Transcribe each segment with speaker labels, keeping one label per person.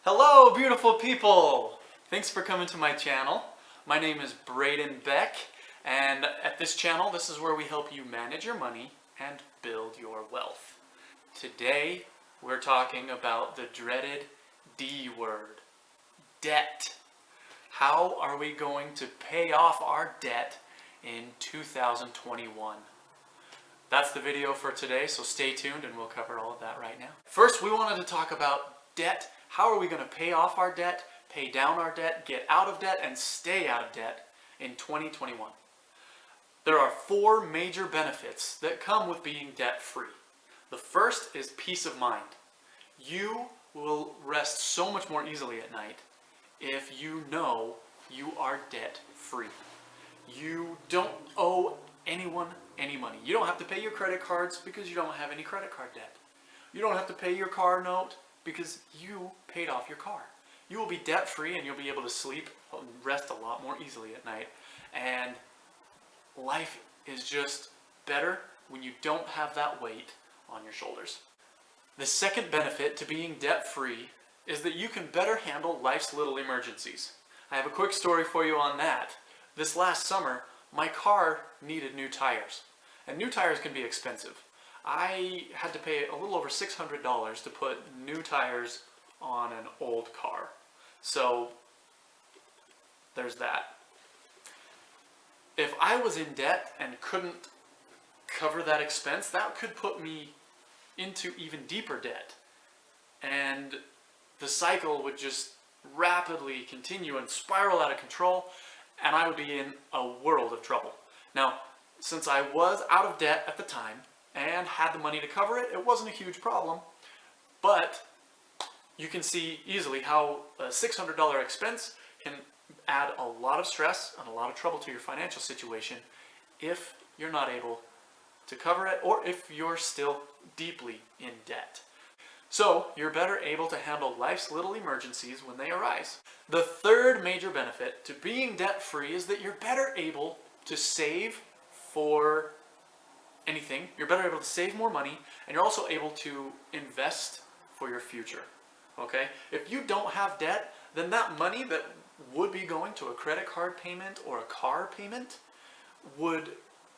Speaker 1: Hello, beautiful people! Thanks for coming to my channel. My name is Braden Beck, and at this channel, this is where we help you manage your money and build your wealth. Today, we're talking about the dreaded D word, debt. How are we going to pay off our debt in 2021? That's the video for today, so stay tuned and we'll cover all of that right now. First, we wanted to talk about debt. How are we going to pay off our debt, pay down our debt, get out of debt, and stay out of debt in 2021? There are four major benefits that come with being debt-free. The first is peace of mind. You will rest so much more easily at night if you know you are debt-free. You don't owe anyone any money. You don't have to pay your credit cards because you don't have any credit card debt. You don't have to pay your car note because you paid off your car. You will be debt-free and you'll be able to sleep and rest a lot more easily at night. And life is just better when you don't have that weight on your shoulders. The second benefit to being debt-free is that you can better handle life's little emergencies. I have a quick story for you on that. This last summer, my car needed new tires. And new tires can be expensive. I had to pay a little over $600 to put new tires on an old car. So there's that. If I was in debt and couldn't cover that expense, that could put me into even deeper debt. And the cycle would just rapidly continue and spiral out of control, and I would be in a world of trouble. Now, since I was out of debt at the time and had the money to cover it, it wasn't a huge problem. But you can see easily how a $600 expense can add a lot of stress and a lot of trouble to your financial situation if you're not able to cover it or if you're still deeply in debt. So you're better able to handle life's little emergencies when they arise. The third major benefit to being debt-free is that you're better able to save for anything. You're better able to save more money, and you're also able to invest for your future. Okay? If you don't have debt, then that money that would be going to a credit card payment or a car payment would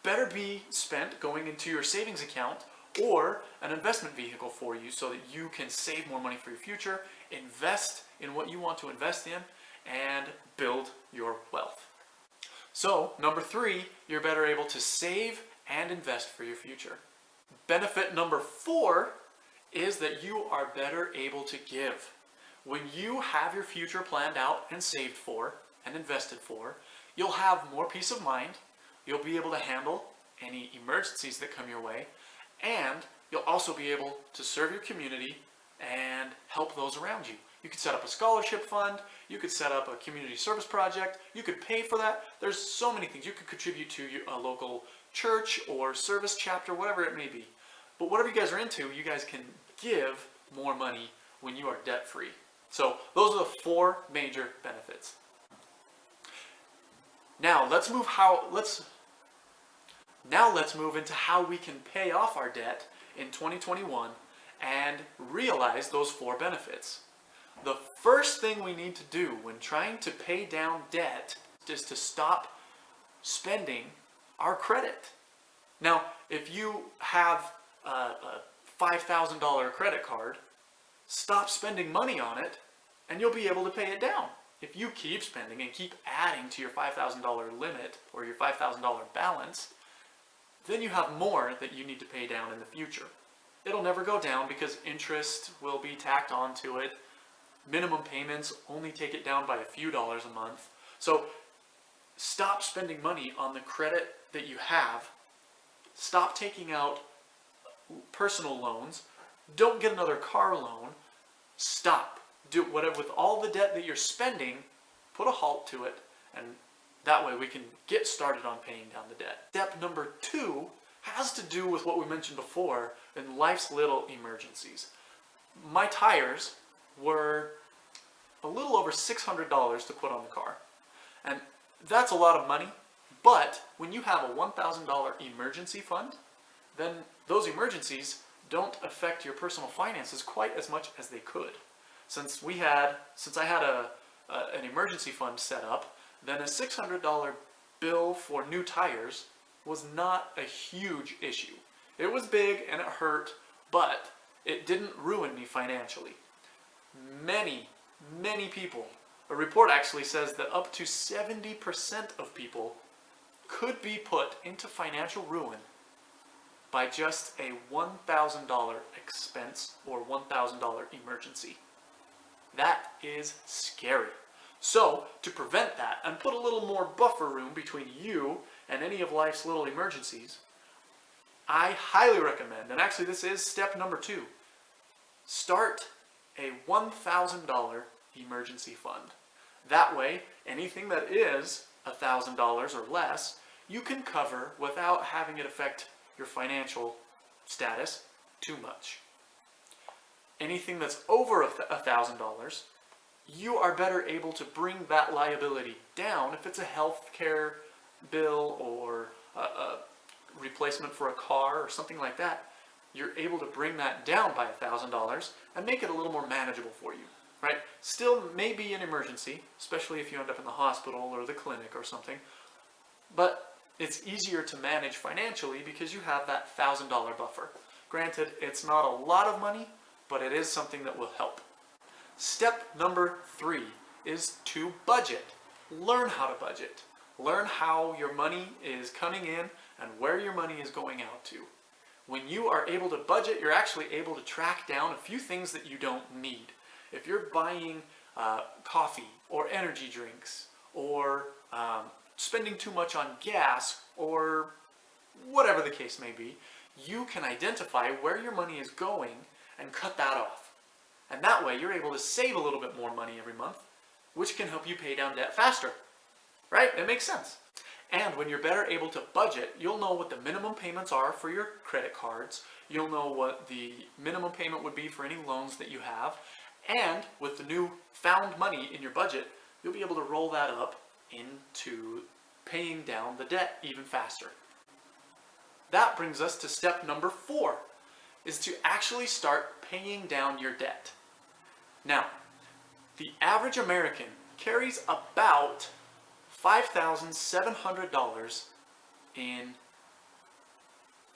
Speaker 1: better be spent going into your savings account or an investment vehicle for you so that you can save more money for your future, invest in what you want to invest in, and build your wealth. So, number three, you're better able to save and invest for your future. Benefit number four is that you are better able to give. When you have your future planned out and saved for and invested for, you'll have more peace of mind, you'll be able to handle any emergencies that come your way, and you'll also be able to serve your community and help those around you. You could set up a scholarship fund, you could set up a community service project, you could pay for that. There's so many things. You could contribute to a local church or service chapter, whatever it may be. But whatever you guys are into, you guys can give more money when you are debt-free. So those are the four major benefits. Now let's move into how we can pay off our debt in 2021 and realize those four benefits. The first thing we need to do when trying to pay down debt is to stop spending our credit. Now, if you have a $5,000 credit card, stop spending money on it and you'll be able to pay it down. If you keep spending and keep adding to your $5,000 limit or your $5,000 balance, then you have more that you need to pay down in the future. It'll never go down because interest will be tacked onto it. Minimum payments only take it down by a few dollars a month. So stop spending money on the credit that you have. Stop taking out personal loans. Don't get another car loan. Stop. Do whatever with all the debt that you're spending, put a halt to it, and that way we can get started on paying down the debt. Step number two has to do with what we mentioned before in life's little emergencies. My tires were a little over $600 to put on the car. And that's a lot of money, but when you have a $1,000 emergency fund, then those emergencies don't affect your personal finances quite as much as they could. Since I had an emergency fund set up, then a $600 bill for new tires was not a huge issue. It was big and it hurt, but it didn't ruin me financially. Many people, a report actually says that up to 70% of people could be put into financial ruin by just a $1,000 expense or $1,000 emergency. That is scary. So, to prevent that and put a little more buffer room between you and any of life's little emergencies, I highly recommend, and actually this is step number 2, start a $1,000 emergency fund. That way, anything that is $1,000 or less, you can cover without having it affect your financial status too much. Anything that's over $1,000, you are better able to bring that liability down if it's a health care bill or a replacement for a car or something like that. You're able to bring that down by $1,000 and make it a little more manageable for you, right? Still may be an emergency, especially if you end up in the hospital or the clinic or something, but it's easier to manage financially because you have that $1,000 buffer. Granted, it's not a lot of money, but it is something that will help. Step number 3 is to budget. Learn how to budget. Learn how your money is coming in and where your money is going out to. When you are able to budget, you're actually able to track down a few things that you don't need. If you're buying coffee or energy drinks or spending too much on gas or whatever the case may be, you can identify where your money is going and cut that off. And that way you're able to save a little bit more money every month, which can help you pay down debt faster. Right? It makes sense. And when you're better able to budget, you'll know what the minimum payments are for your credit cards. You'll know what the minimum payment would be for any loans that you have. And with the new found money in your budget, you'll be able to roll that up into paying down the debt even faster. That brings us to step number 4, is to actually start paying down your debt. Now, the average American carries about $5,700 in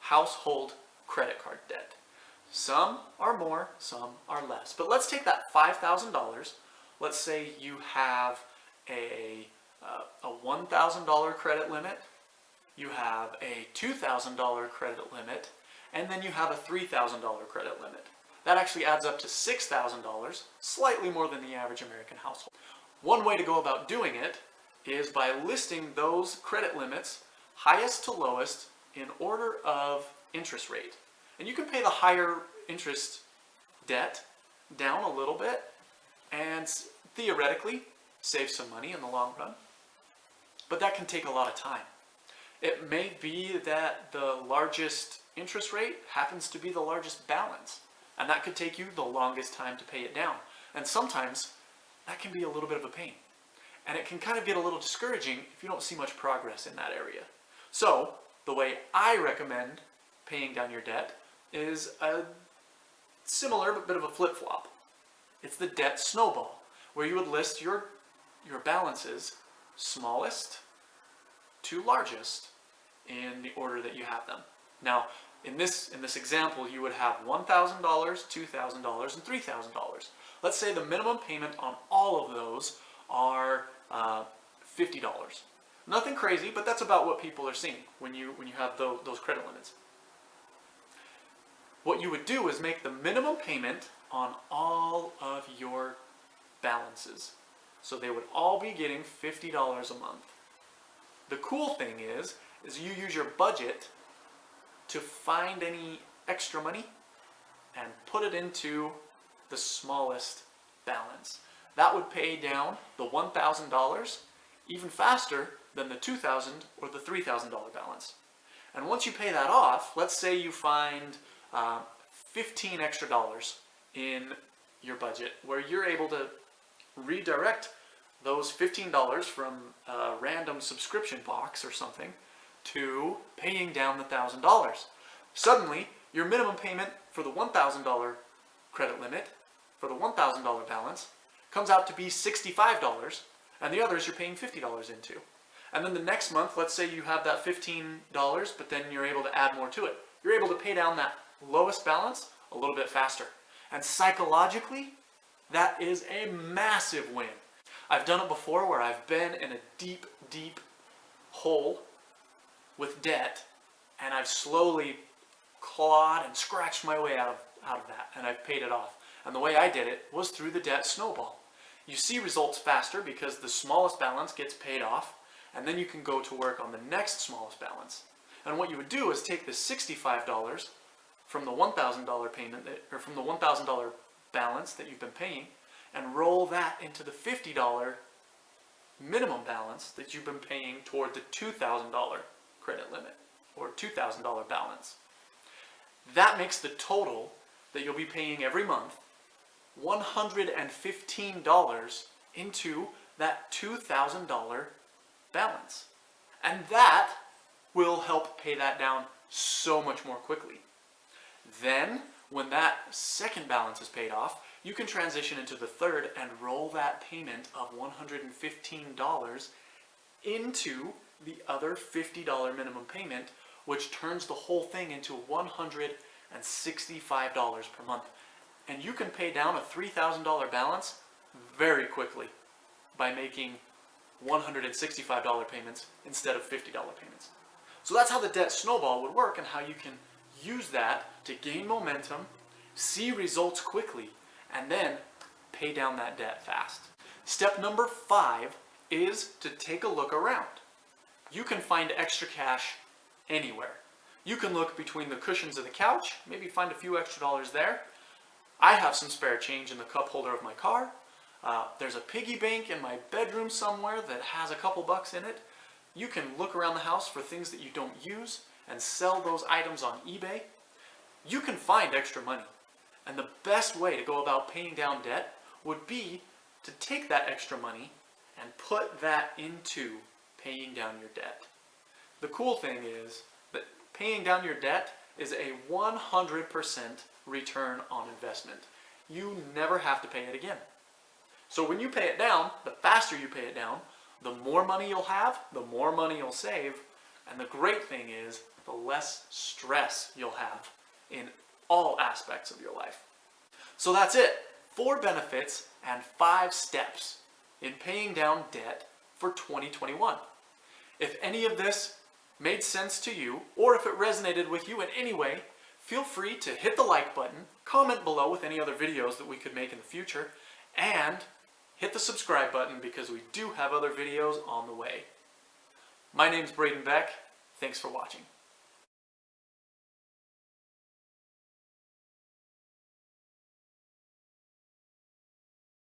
Speaker 1: household credit card debt. Some are more, some are less. But let's take that $5,000. Let's say you have a $1,000 credit limit, you have a $2,000 credit limit, and then you have a $3,000 credit limit. That actually adds up to $6,000, slightly more than the average American household. One way to go about doing it is by listing those credit limits highest to lowest in order of interest rate. And you can pay the higher interest debt down a little bit and theoretically save some money in the long run. But that can take a lot of time. It may be that the largest interest rate happens to be the largest balance, and that could take you the longest time to pay it down. And sometimes that can be a little bit of a pain. And it can kind of get a little discouraging if you don't see much progress in that area. So, the way I recommend paying down your debt is a similar but bit of a flip-flop. It's the debt snowball, where you would list your balances smallest to largest in the order that you have them. Now, in this example, you would have $1,000, $2,000, and $3,000. Let's say the minimum payment on all of those are $50. Nothing crazy, but that's about what people are seeing when you have those credit limits. What you would do is make the minimum payment on all of your balances. So they would all be getting $50 a month. The cool thing is you use your budget to find any extra money and put it into the smallest balance. That would pay down the $1,000 even faster than the $2,000 or the $3,000 balance. And once you pay that off, let's say you find 15 extra dollars in your budget where you're able to redirect those $15 from a random subscription box or something to paying down the $1,000. Suddenly, your minimum payment for the $1,000 credit limit for the $1,000 balance comes out to be $65, and the others you're paying $50 into. And then the next month, let's say you have that $15, but then you're able to add more to it. You're able to pay down that lowest balance a little bit faster. And psychologically, that is a massive win. I've done it before where I've been in a deep, deep hole with debt, and I've slowly clawed and scratched my way out of that, and I've paid it off. And the way I did it was through the debt snowball. You see results faster because the smallest balance gets paid off, and then you can go to work on the next smallest balance. And what you would do is take the $65 from the $1,000 payment, or from the $1,000 balance that you've been paying, and roll that into the $50 minimum balance that you've been paying toward the $2,000 credit limit, or $2,000 balance. That makes the total that you'll be paying every month $115 into that $2,000 balance. And that will help pay that down so much more quickly. Then, when that second balance is paid off, you can transition into the third and roll that payment of $115 into the other $50 minimum payment, which turns the whole thing into $165 per month. And you can pay down a $3,000 balance very quickly by making $165 payments instead of $50 payments. So that's how the debt snowball would work, and how you can use that to gain momentum, see results quickly, and then pay down that debt fast. Step number 5 is to take a look around. You can find extra cash anywhere. You can look between the cushions of the couch, maybe find a few extra dollars there. I have some spare change in the cup holder of my car. There's a piggy bank in my bedroom somewhere that has a couple bucks in it. You can look around the house for things that you don't use and sell those items on eBay. You can find extra money. And the best way to go about paying down debt would be to take that extra money and put that into paying down your debt. The cool thing is that paying down your debt is a 100% return on investment. You never have to pay it again. So when you pay it down, the faster you pay it down, the more money you'll have, the more money you'll save, and the great thing is, the less stress you'll have in all aspects of your life. So that's it. 4 benefits and 5 steps in paying down debt for 2021. If any of this made sense to you, or if it resonated with you in any way, feel free to hit the like button, comment below with any other videos that we could make in the future, and hit the subscribe button because we do have other videos on the way. My name's Braden Beck. Thanks for watching.